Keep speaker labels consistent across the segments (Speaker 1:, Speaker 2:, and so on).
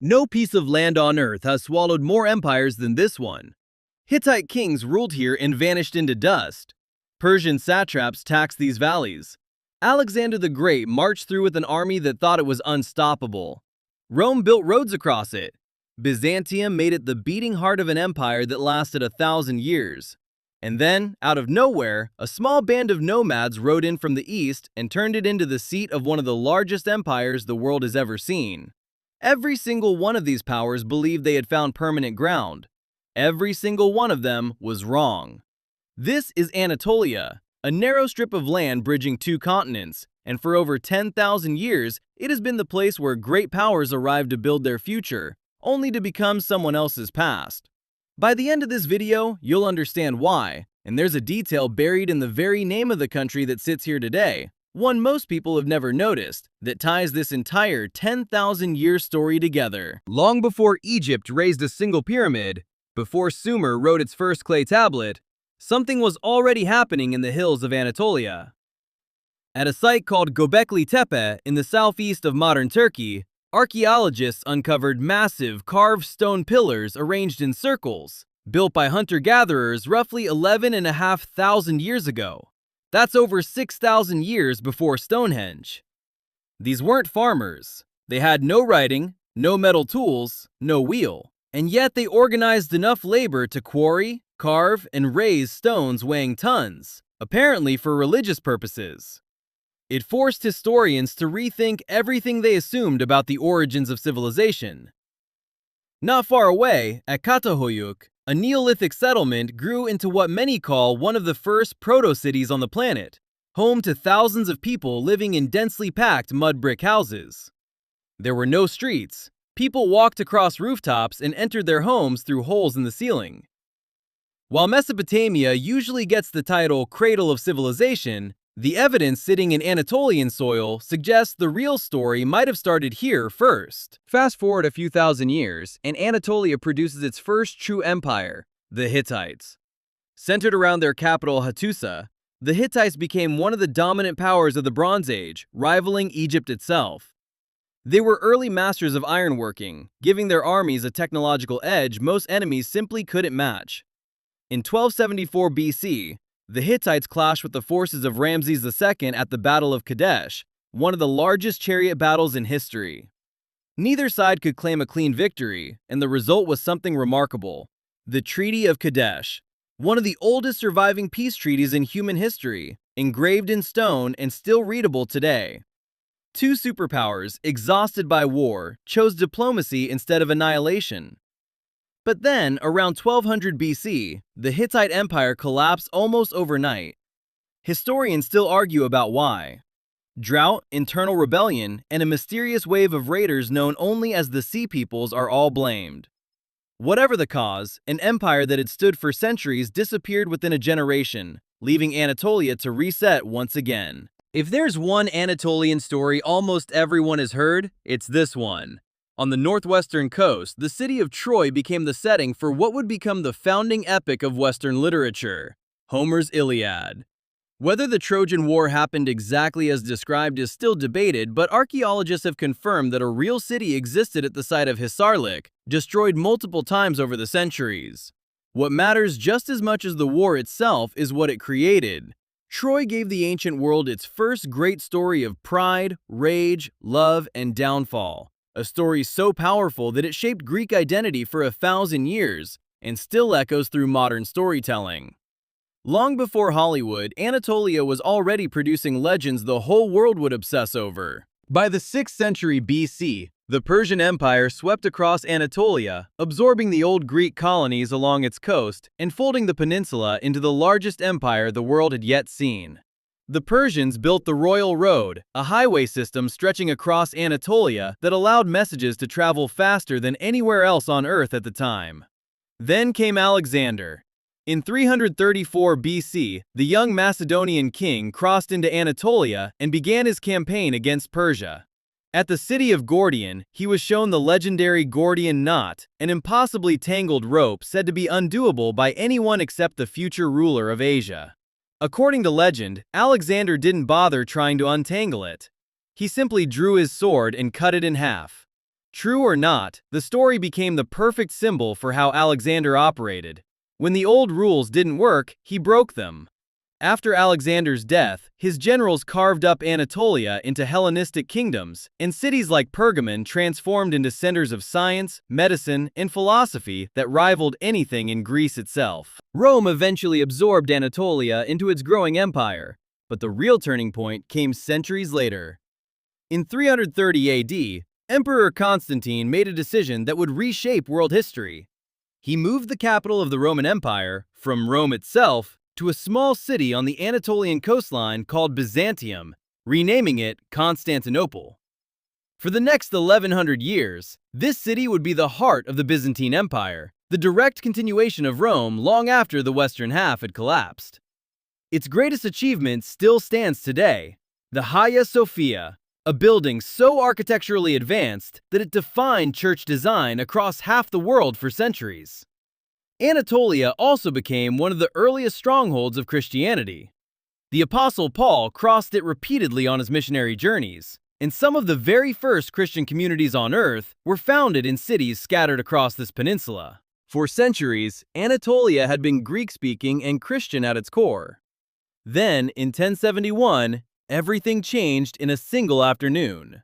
Speaker 1: No piece of land on earth has swallowed more empires than this one. Hittite kings ruled here and vanished into dust. Persian satraps taxed these valleys. Alexander the Great marched through with an army that thought it was unstoppable. Rome built roads across it. Byzantium made it the beating heart of an empire that lasted 1,000 years. And then, out of nowhere, a small band of nomads rode in from the east and turned it into the seat of one of the largest empires the world has ever seen. Every single one of these powers believed they had found permanent ground. Every single one of them was wrong. This is Anatolia, a narrow strip of land bridging two continents, and for over 10,000 years, it has been the place where great powers arrived to build their future, only to become someone else's past. By the end of this video, you'll understand why, and there's a detail buried in the very name of the country that sits here today, one most people have never noticed, that ties this entire 10,000-year story together. Long before Egypt raised a single pyramid, before Sumer wrote its first clay tablet, something was already happening in the hills of Anatolia. At a site called Gobekli Tepe in the southeast of modern Turkey, archaeologists uncovered massive carved stone pillars arranged in circles, built by hunter-gatherers roughly 11,500 years ago. That's over 6,000 years before Stonehenge. These weren't farmers. They had no writing, no metal tools, no wheel. And yet they organized enough labor to quarry, carve, and raise stones weighing tons, apparently for religious purposes. It forced historians to rethink everything they assumed about the origins of civilization. Not far away, at Katahoyuk, a Neolithic settlement grew into what many call one of the first proto-cities on the planet, home to thousands of people living in densely packed mud brick houses. There were no streets. People walked across rooftops and entered their homes through holes in the ceiling. While Mesopotamia usually gets the title Cradle of Civilization, the evidence sitting in Anatolian soil suggests the real story might have started here first. Fast forward a few thousand years, and Anatolia produces its first true empire, the Hittites. Centered around their capital Hattusa, the Hittites became one of the dominant powers of the Bronze Age, rivaling Egypt itself. They were early masters of ironworking, giving their armies a technological edge most enemies simply couldn't match. In 1274 BC, the Hittites clashed with the forces of Ramses II at the Battle of Kadesh, one of the largest chariot battles in history. Neither side could claim a clean victory, and the result was something remarkable: the Treaty of Kadesh, one of the oldest surviving peace treaties in human history, engraved in stone and still readable today. Two superpowers, exhausted by war, chose diplomacy instead of annihilation. But then, around 1200 BC, the Hittite Empire collapsed almost overnight. Historians still argue about why. Drought, internal rebellion, and a mysterious wave of raiders known only as the Sea Peoples are all blamed. Whatever the cause, an empire that had stood for centuries disappeared within a generation, leaving Anatolia to reset once again. If there's one Anatolian story almost everyone has heard, it's this one. On the northwestern coast, the city of Troy became the setting for what would become the founding epic of Western literature, Homer's Iliad. Whether the Trojan War happened exactly as described is still debated, but archaeologists have confirmed that a real city existed at the site of Hisarlik, destroyed multiple times over the centuries. What matters just as much as the war itself is what it created. Troy gave the ancient world its first great story of pride, rage, love, and downfall. A story so powerful that it shaped Greek identity for 1,000 years and still echoes through modern storytelling. Long before Hollywood, Anatolia was already producing legends the whole world would obsess over. By the 6th century BC, the Persian Empire swept across Anatolia, absorbing the old Greek colonies along its coast and folding the peninsula into the largest empire the world had yet seen. The Persians built the Royal Road, a highway system stretching across Anatolia that allowed messages to travel faster than anywhere else on Earth at the time. Then came Alexander. In 334 BC, the young Macedonian king crossed into Anatolia and began his campaign against Persia. At the city of Gordian, he was shown the legendary Gordian knot, an impossibly tangled rope said to be undoable by anyone except the future ruler of Asia. According to legend, Alexander didn't bother trying to untangle it. He simply drew his sword and cut it in half. True or not, the story became the perfect symbol for how Alexander operated. When the old rules didn't work, he broke them. After Alexander's death, his generals carved up Anatolia into Hellenistic kingdoms, and cities like Pergamon transformed into centers of science, medicine, and philosophy that rivaled anything in Greece itself. Rome eventually absorbed Anatolia into its growing empire, but the real turning point came centuries later. In 330 AD, Emperor Constantine made a decision that would reshape world history. He moved the capital of the Roman Empire from Rome itself to a small city on the Anatolian coastline called Byzantium, renaming it Constantinople. For the next 1100 years, this city would be the heart of the Byzantine Empire, the direct continuation of Rome long after the western half had collapsed. Its greatest achievement still stands today, the Hagia Sophia, a building so architecturally advanced that it defined church design across half the world for centuries. Anatolia also became one of the earliest strongholds of Christianity. The Apostle Paul crossed it repeatedly on his missionary journeys, and some of the very first Christian communities on earth were founded in cities scattered across this peninsula. For centuries, Anatolia had been Greek-speaking and Christian at its core. Then, in 1071, everything changed in a single afternoon.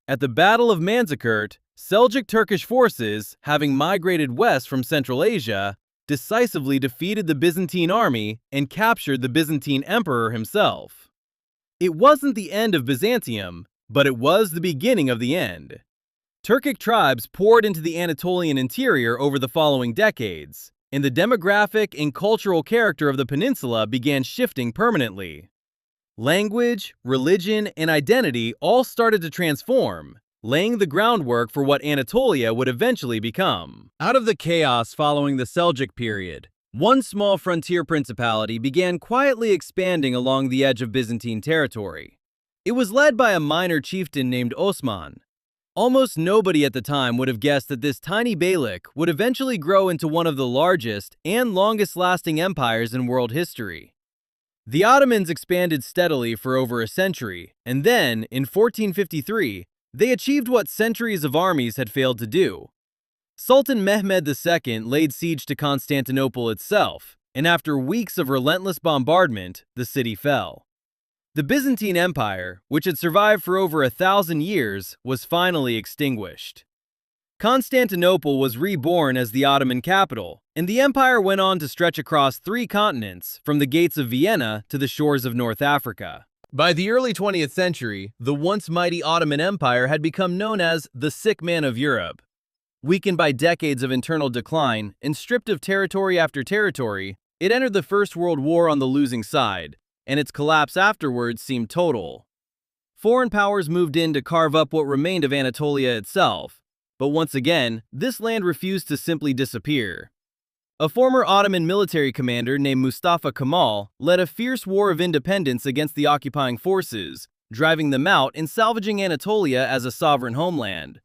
Speaker 1: At the Battle of Manzikert, Seljuk Turkish forces, having migrated west from Central Asia, decisively defeated the Byzantine army and captured the Byzantine emperor himself. It wasn't the end of Byzantium, but it was the beginning of the end. Turkic tribes poured into the Anatolian interior over the following decades, and the demographic and cultural character of the peninsula began shifting permanently. Language, religion, and identity all started to transform, laying the groundwork for what Anatolia would eventually become. Out of the chaos following the Seljuk period, one small frontier principality began quietly expanding along the edge of Byzantine territory. It was led by a minor chieftain named Osman. Almost nobody at the time would have guessed that this tiny beylik would eventually grow into one of the largest and longest-lasting empires in world history. The Ottomans expanded steadily for over a century, and then, in 1453, they achieved what centuries of armies had failed to do. Sultan Mehmed II laid siege to Constantinople itself, and after weeks of relentless bombardment, the city fell. The Byzantine Empire, which had survived for over 1,000 years, was finally extinguished. Constantinople was reborn as the Ottoman capital, and the empire went on to stretch across 3 continents, from the gates of Vienna to the shores of North Africa. By the early 20th century, the once mighty Ottoman Empire had become known as the sick man of Europe. Weakened by decades of internal decline and stripped of territory after territory, it entered the First World War on the losing side, and its collapse afterwards seemed total. Foreign powers moved in to carve up what remained of Anatolia itself, but once again, this land refused to simply disappear. A former Ottoman military commander named Mustafa Kemal led a fierce war of independence against the occupying forces, driving them out and salvaging Anatolia as a sovereign homeland.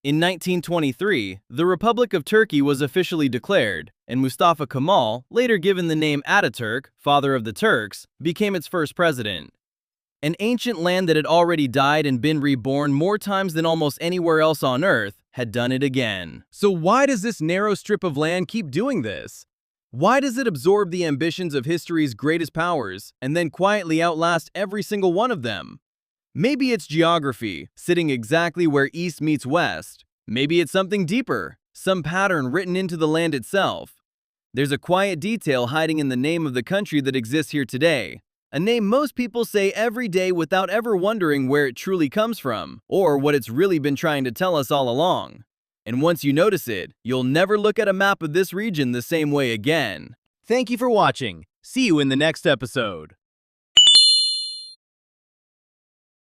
Speaker 1: In 1923, the Republic of Turkey was officially declared, and Mustafa Kemal, later given the name Ataturk, father of the Turks, became its first president. An ancient land that had already died and been reborn more times than almost anywhere else on Earth had done it again. So why does this narrow strip of land keep doing this? Why does it absorb the ambitions of history's greatest powers and then quietly outlast every single one of them? Maybe it's geography, sitting exactly where east meets west. Maybe it's something deeper, some pattern written into the land itself. There's a quiet detail hiding in the name of the country that exists here today, a name most people say every day without ever wondering where it truly comes from, or what it's really been trying to tell us all along. And once you notice it, you'll never look at a map of this region the same way again. Thank you for watching. See you in the next episode.